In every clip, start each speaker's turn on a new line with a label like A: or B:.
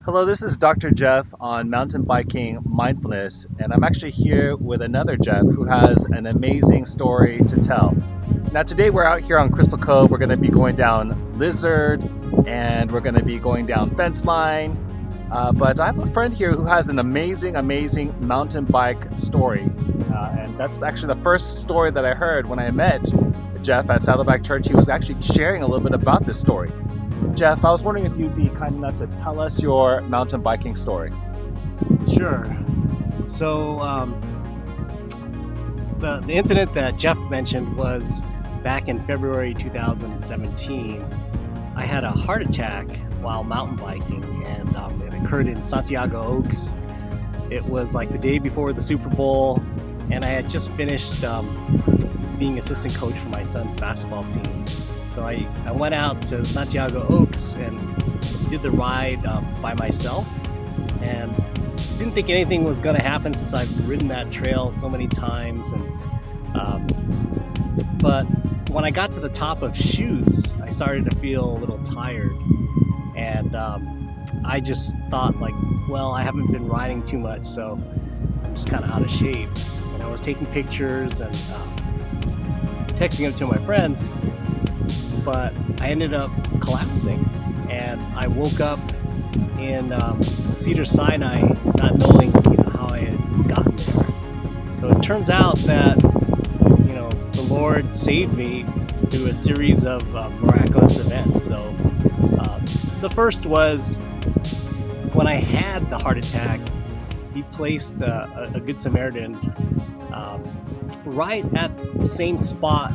A: Hello, this is Dr. Jeff on mountain biking mindfulness, and I'm actually here with another Jeff who has an amazing story to tell. Now, today we're out here on Crystal Cove. We're going to be going down Lizard and we're going to be going down Fence Line. But I have a friend here who has an amazing mountain bike story. And that's actually the first story that I heard when I met Jeff at Saddleback Church. He was actually sharing a little bit about this story. Jeff, I was wondering if you'd be kind enough to tell us your mountain biking story.
B: Sure. So the incident that Jeff mentioned was back in February 2017. I had a heart attack while mountain biking, and it occurred in Santiago Oaks. It was like the day before the Super Bowl, and I had just finished being assistant coach for my son's basketball team. So I went out to Santiago Oaks and did the ride by myself, and didn't think anything was going to happen since I've ridden that trail so many times. But when I got to the top of chutes, I started to feel a little tired, and I just thought, like, well, I haven't been riding too much, so I'm just kind of out of shape. And I was taking pictures and texting them to my friends, but I ended up collapsing, and I woke up in Cedar Sinai, not knowing how I had gotten there. So it turns out that the Lord saved me through a series of miraculous events. So the first was when I had the heart attack. He placed a Good Samaritan right at the same spot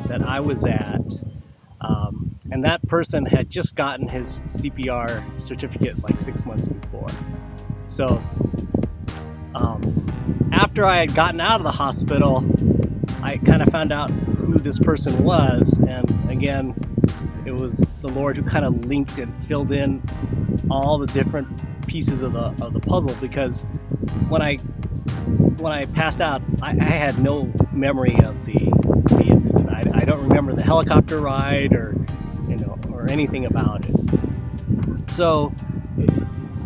B: that I was at. And that person had just gotten his CPR certificate like 6 months before. So after I had gotten out of the hospital, I kind of found out who this person was. And again, it was the Lord who kind of linked and filled in all the different pieces of the puzzle, because when I passed out, I had no memory of the incident. I don't remember the helicopter ride or anything about it. So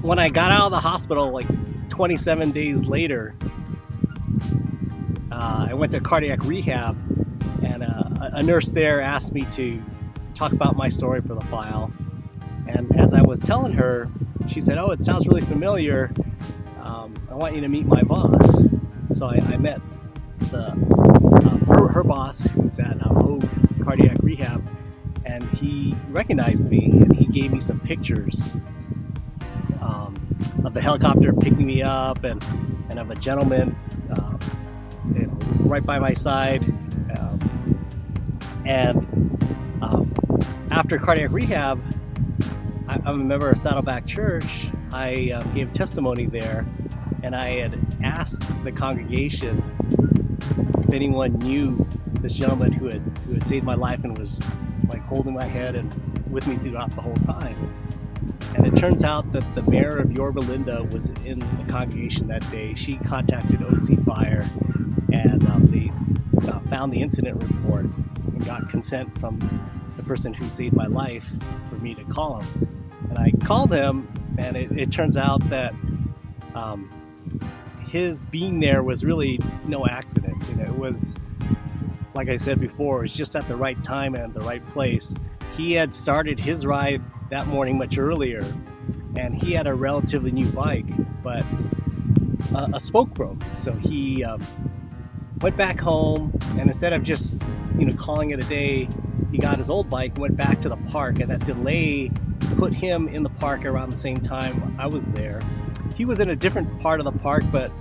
B: when I got out of the hospital, like 27 days later, I went to cardiac rehab, and a nurse there asked me to talk about my story for the file. And as I was telling her, she said, "Oh, it sounds really familiar. I want you to meet my boss." So I met her boss, who's at Hogue Cardiac Rehab, and he recognized me, and he gave me some pictures of the helicopter picking me up, and of a gentleman right by my side. After cardiac rehab, I'm a member of Saddleback Church. I gave testimony there, and I had asked the congregation if anyone knew this gentleman who had saved my life and was like holding my head and with me throughout the whole time. And it turns out that the mayor of Yorba Linda was in the congregation that day. She contacted OC Fire, and they found the incident report and got consent from the person who saved my life for me to call him. And I called him, and it turns out that his being there was really no accident. It was, like I said before, it was just at the right time and the right place. He had started his ride that morning much earlier, and he had a relatively new bike, but a spoke broke. So he went back home, and instead of just calling it a day, he got his old bike and went back to the park, and that delay put him in the park around the same time I was there. He was in a different part of the park, but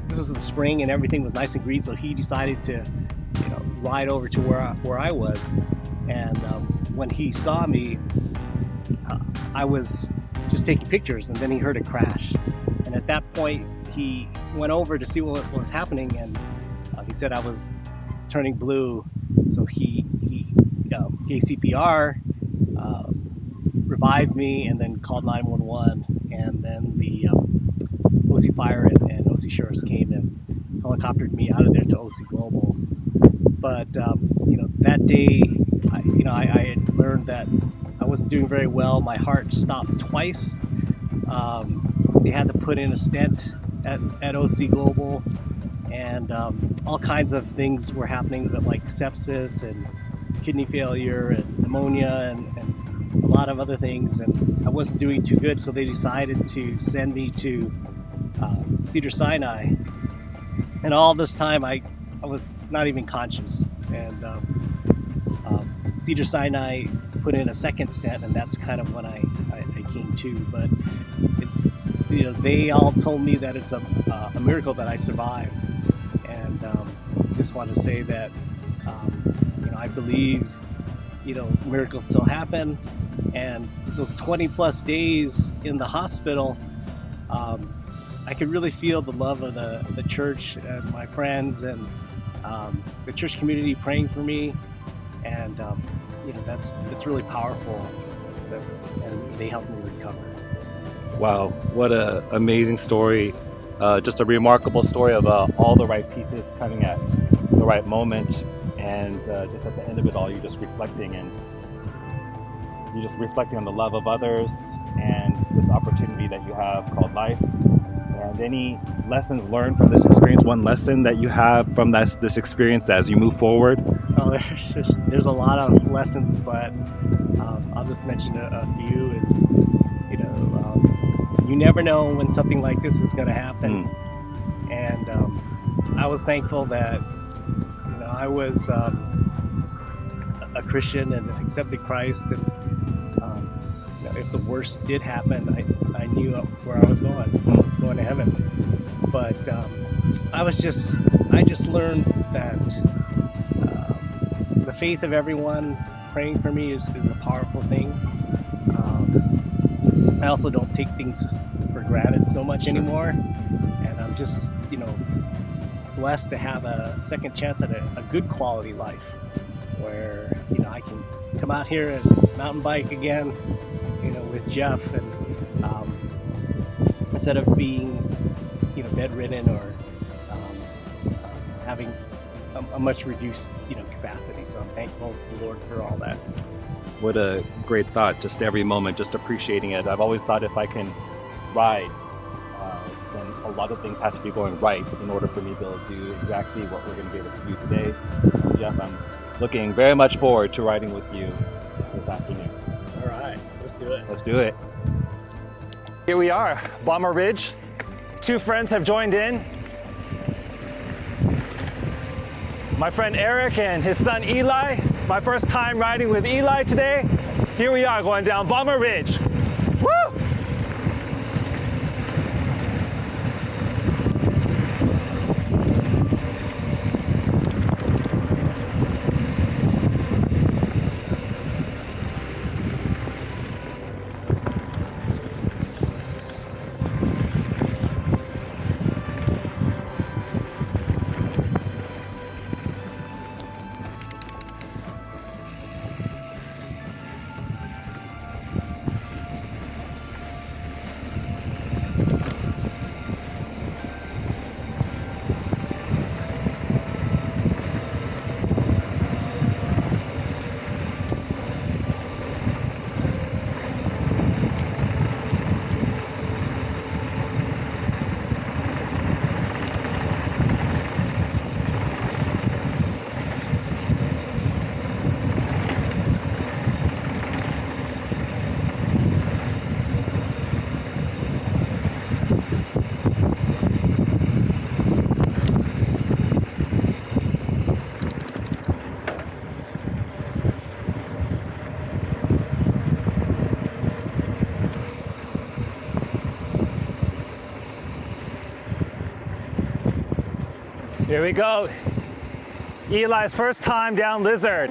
B: this was in the spring and everything was nice and green, so he decided to ride over to where I was. And when he saw me, I was just taking pictures, and then he heard a crash. And at that point, he went over to see what was happening, and he said I was turning blue. So he gave CPR, revived me, and then called 911. And then the OC Fire and OC Sheriffs came and helicoptered me out of there to OC Global. But that day, I had learned that I wasn't doing very well. My heart stopped twice They had to put in a stent at OC Global, and all kinds of things were happening, but like sepsis and kidney failure and pneumonia and a lot of other things. And I wasn't doing too good, so they decided to send me to Cedars-Sinai. And all this time, I was not even conscious. And Cedars-Sinai put in a second stent, and that's kind of when I came to. But they all told me that it's a miracle that I survived. And just want to say that I believe miracles still happen. And those 20 plus days in the hospital, I could really feel the love of the church and my friends and the church community praying for me. And that's really powerful, and they helped me recover.
A: Wow, what an amazing story. Just a remarkable story of all the right pieces coming at the right moment, and just at the end of it all, you're just reflecting on the love of others and this opportunity that you have called life. And any lessons learned from this experience? One lesson that you have from this experience as you move forward?
B: Oh, there's a lot of lessons, but I'll just mention a few. Is you never know when something like this is going to happen. And I was thankful that I was a Christian and accepted Christ, and if the worst did happen, I knew where I was going. I was going to heaven. But I just learned that the faith of everyone praying for me is a powerful thing. I also don't take things for granted so much anymore, and I'm just blessed to have a second chance at a good quality life, where I can come out here and mountain bike again, with Jeff, and instead of being bedridden or having a much reduced capacity. So I'm thankful to the Lord for all that.
A: What a great thought, just every moment, just appreciating it. I've always thought if I can ride, then a lot of things have to be going right in order for me to be able to do exactly what we're going to be able to do today. Jeff, I'm looking very much forward to riding with you this afternoon.
B: All right, let's do it.
A: Let's do it. Here we are, Bomber Ridge. Two friends have joined in. My friend Eric and his son Eli. My first time riding with Eli today. Here we are going down Bomber Ridge. Woo! Here we go. Eli's first time down Lizard.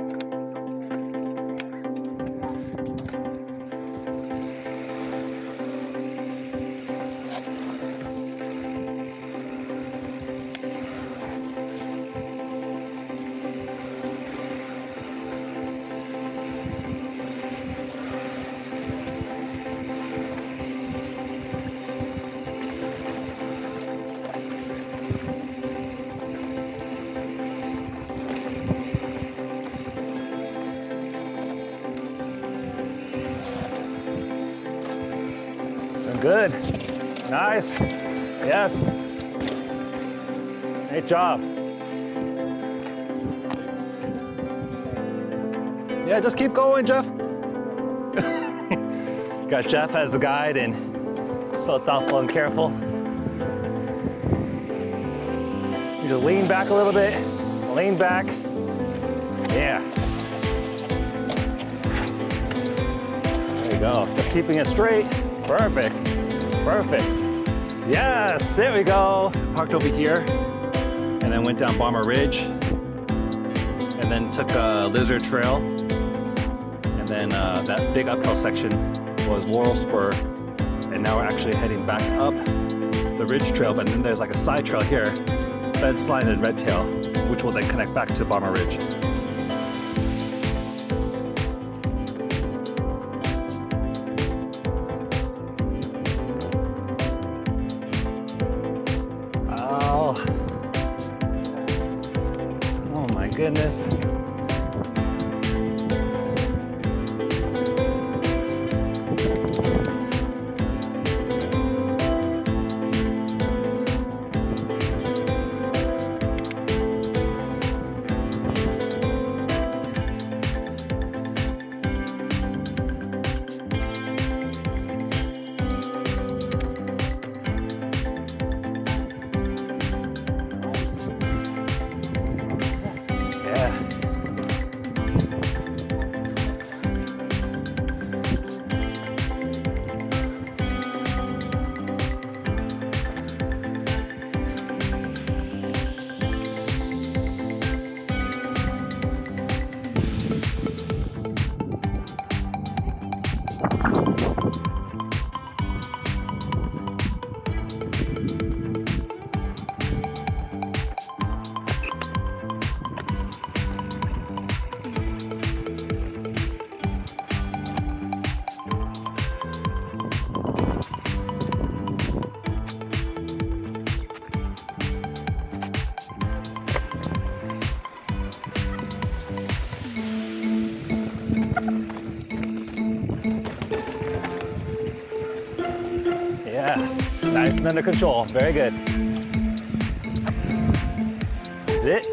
A: Good. Nice. Yes. Great job. Yeah, just keep going, Jeff. Got Jeff as the guide and so thoughtful and careful. You just lean back a little bit. Lean back. Yeah. There you go. Just keeping it straight. Perfect. Perfect. Yes, there we go. Parked over here and then went down Bomber Ridge and then took a Lizard Trail. And then that big uphill section was Laurel Spur. And now we're actually heading back up the Ridge Trail, but then there's like a side trail here, Fence Line and Red Tail, which will then connect back to Bomber Ridge. Oh my goodness. Yeah, nice and under control. Very good. That's it.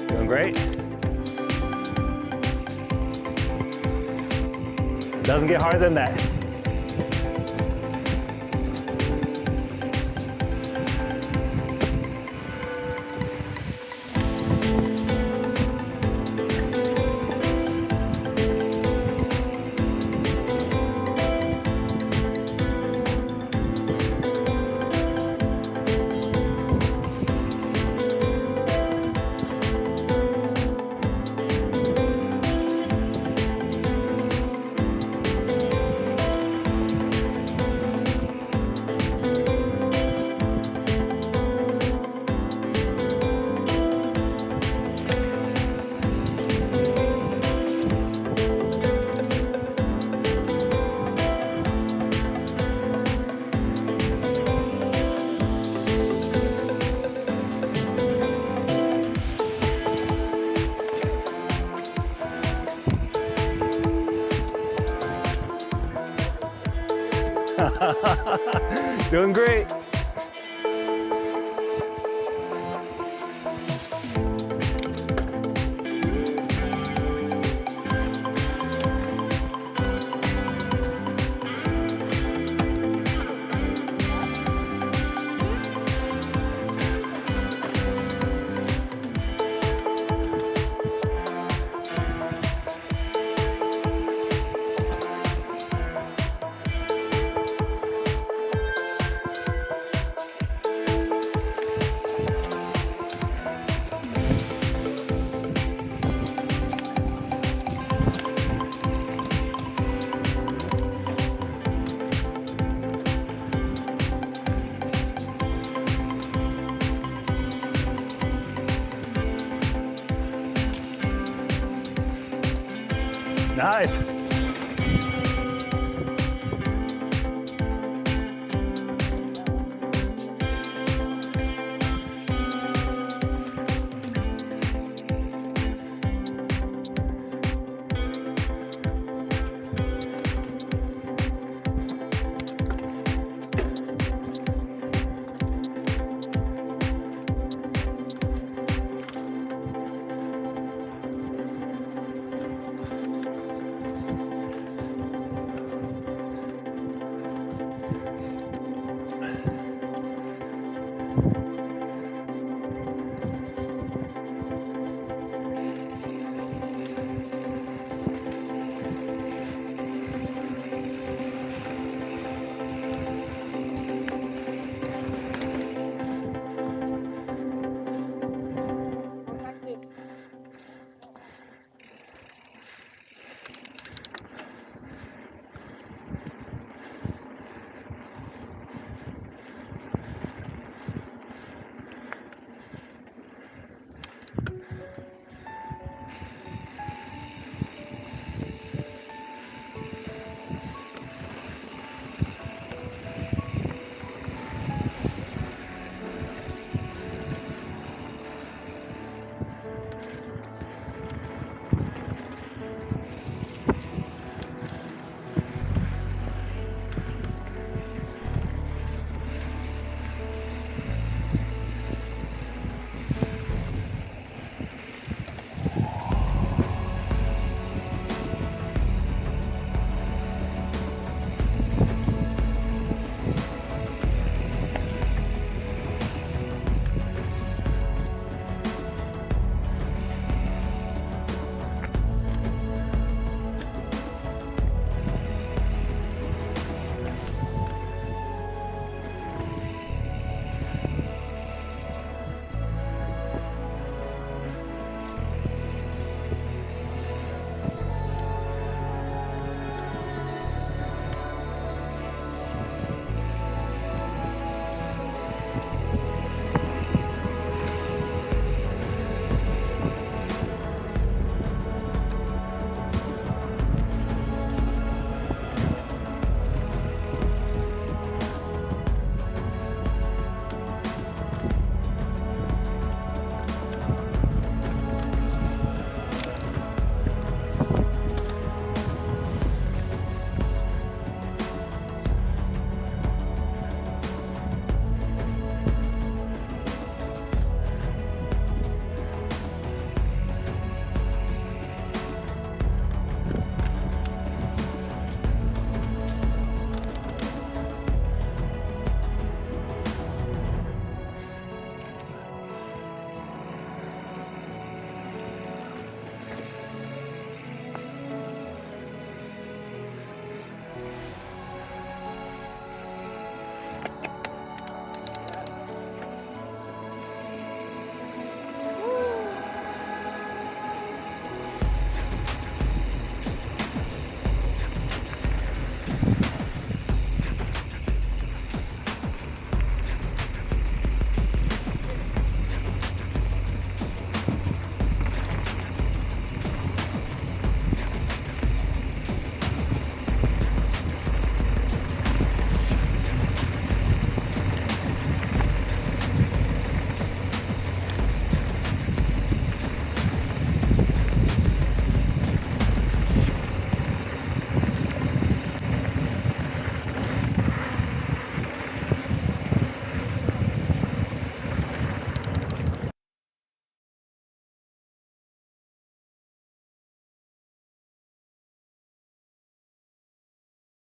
A: Doing great. Doesn't get harder than that. Doing great. Nice.